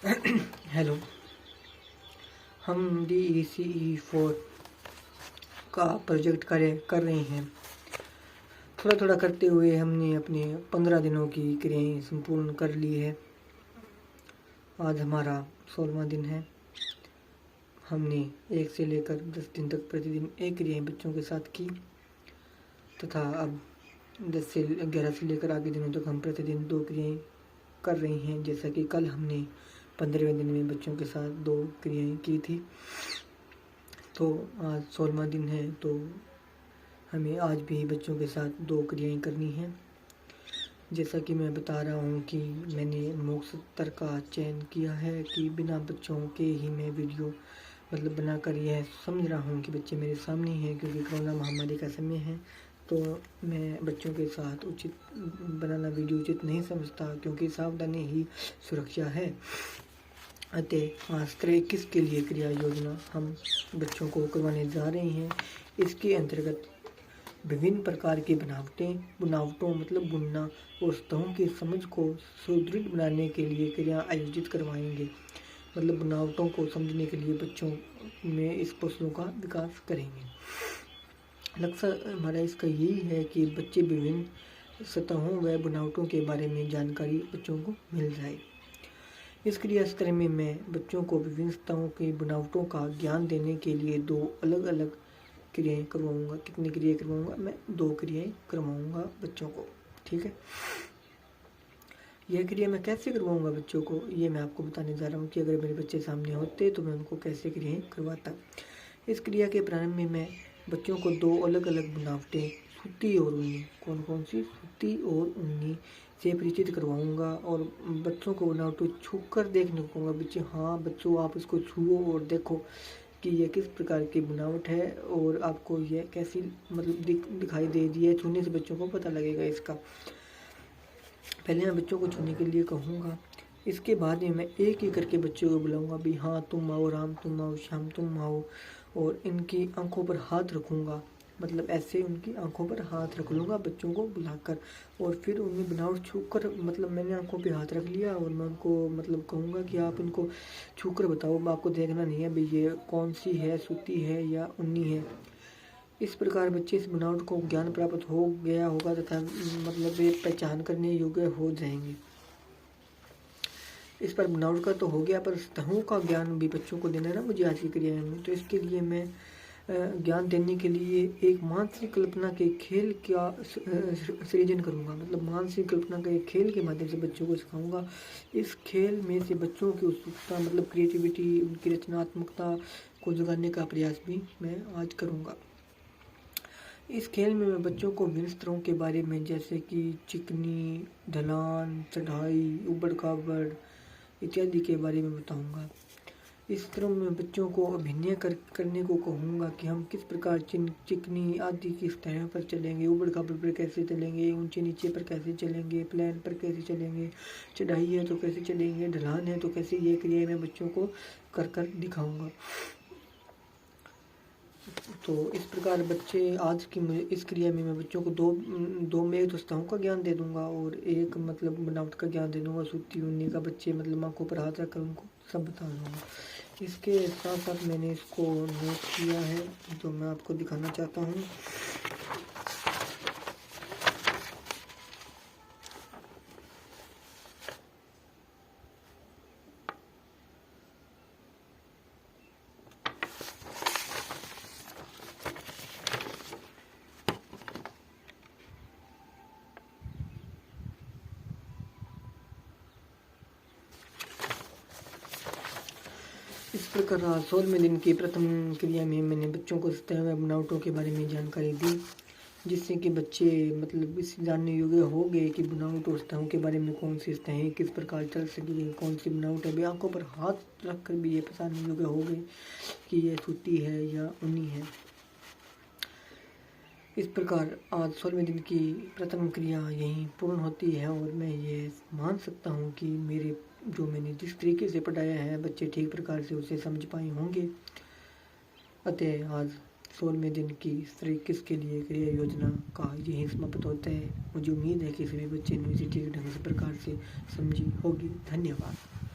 Hello. हम DECE 4 का project कर रहे हैं। थोड़ा थोड़ा करते हुए हमने अपने 15 दिनों की क्रियाएं संपूर्ण कर ली है। आज हमारा 16वां दिन है। हमने 1 से लेकर 10 दिन तक प्रतिदिन एक क्रियाएं बच्चों के साथ की तथा अब 10 से 11 से लेकर आगे दिनों तक हम प्रतिदिन 2 क्रियाएं कर रहे हैं। जैसा कि कल हमने 15वें दिन में बच्चों के साथ 2 क्रियाएं की थी, तो आज 16वां दिन है, तो हमें आज भी बच्चों के साथ 2 क्रियाएं करनी हैं। जैसा कि मैं बता रहा हूँ कि मैंने MOOC 70 का चयन किया है कि बिना बच्चों के ही मैं वीडियो बनाकर यह समझ रहा हूँ कि बच्चे मेरे सामने हैं, क्योंकि कोरोना महामारी का समय है। तो मैं बच्चों के साथ उचित बनाना वीडियो उचित नहीं समझता, क्योंकि सावधानी ही सुरक्षा है। अतः आज 21 के लिए क्रिया योजना हम बच्चों को करवाने जा रहे हैं। इसके अंतर्गत विभिन्न प्रकार की बुनावटों बुनना और सतहों की समझ को सुदृढ़ बनाने के लिए क्रिया आयोजित करवाएंगे। बुनावटों को समझने के लिए बच्चों में इस कौशलों का विकास करेंगे। लक्ष्य हमारा इसका यही है कि बच्चे विभिन्न सतहों व बुनावटों के बारे में जानकारी बच्चों को मिल जाए। इस क्रिया सत्र में मैं बच्चों को विभिन्न सतहों की बुनावटों का ज्ञान देने के लिए 2 अलग अलग क्रियाएं करवाऊंगा। कितनी क्रियाएं करवाऊंगा? मैं 2 क्रियाएं करवाऊंगा बच्चों को। ठीक है। यह क्रिया मैं कैसे करवाऊंगा बच्चों को, ये मैं आपको बताने जा रहा हूँ कि अगर मेरे बच्चे सामने होते तो मैं उनको कैसे क्रियाएं करवाता। इस क्रिया के प्रारंभ में मैं बच्चों को 2 अलग अलग बुनावटें सूती और ऊनी, कौन कौन सी, सूती और ऊनी से परिचित करवाऊंगा और बच्चों को बनावटों छू कर देखने को कहूँगा। बच्चे, हाँ बच्चों, आप इसको छुओ और देखो कि यह किस प्रकार की बनावट है और आपको यह कैसी दिखाई दे रही है। छूने से बच्चों को पता लगेगा इसका। पहले मैं बच्चों को छूने के लिए कहूँगा। इसके बाद में मैं एक एक करके बच्चों को बुलाऊंगा भी, हाँ तुम आओ, राम तुम आओ, श्याम तुम आओ, और इनकी आंखों पर हाथ रखूँगा। ऐसे उनकी आंखों पर हाथ रख लूँगा बच्चों को बुलाकर, और फिर उन्हें बनावट छू कर मैंने आंखों पे हाथ रख लिया और मैं उनको कहूँगा कि आप इनको छू कर बताओ। आपको देखना नहीं है भाई ये कौन सी है, सूती है या ऊनी है। इस प्रकार बच्चे इस बनावट को ज्ञान प्राप्त हो गया होगा तथा वे पहचान करने योग्य हो जाएंगे। इस पर बनावट का तो हो गया, पर सतहों का ज्ञान भी बच्चों को देना है ना मुझे आज की क्रिया में। तो इसके लिए मैं ज्ञान देने के लिए एक मानसिक कल्पना के खेल का सृजन करूँगा। मानसिक कल्पना के खेल के माध्यम से बच्चों को सिखाऊंगा। इस खेल में से बच्चों की उत्सुकता क्रिएटिविटी, उनकी रचनात्मकता को जगाने का प्रयास भी मैं आज करूँगा। इस खेल में मैं बच्चों को विभिन्न स्तरों के बारे में, जैसे कि चिकनी, ढलान, चढ़ाई, ऊबड़ खाबड़ इत्यादि के बारे में बताऊंगा। इस स्तरों में बच्चों को अभिनय करने को कहूँगा कि हम किस प्रकार चिकनी आदि की सतह पर चलेंगे, ऊबड़ खाबड़ पर कैसे चलेंगे, ऊंचे नीचे पर कैसे चलेंगे, प्लेन पर कैसे चलेंगे, चढ़ाई है तो कैसे चलेंगे, ढलान है तो कैसे। ये क्रिया मैं बच्चों को कर दिखाऊंगा। तो इस प्रकार बच्चे आज की इस क्रिया में मैं बच्चों को दो में तो सतहों का ज्ञान दे दूंगा और एक बनावट का ज्ञान दे दूंगा, सूती ऊनी का। बच्चे आंखों पर हाथ रखकर उनको सब बता दूंगा। इसके साथ साथ मैंने इसको नोट किया है जो मैं आपको दिखाना चाहता हूँ। इस प्रकार 16वें दिन की प्रथम क्रिया में मैंने बच्चों को सतह व बनावटों के बारे में जानकारी दी, जिससे कि बच्चे इस जानने योग्य हो गए कि बनावट और सतहों के बारे में कौन सी सतहें किस प्रकार चल सकी है, कौन सी बनावट है। आंखों पर हाथ रख कर भी ये पहचानने योग्य हो गए कि ये सूती है या ऊनी है। इस प्रकार आज 16वें दिन की प्रथम क्रिया यहीं पूर्ण होती है और मैं ये मान सकता हूँ कि मैंने जिस तरीके से पढ़ाया है बच्चे ठीक प्रकार से उसे समझ पाए होंगे। अतः आज 16वें दिन की 21 के लिए क्रिया योजना का यही समाप्त होता है। मुझे उम्मीद है कि सभी बच्चे ने इसे ठीक ढंग से प्रकार से समझी होगी। धन्यवाद।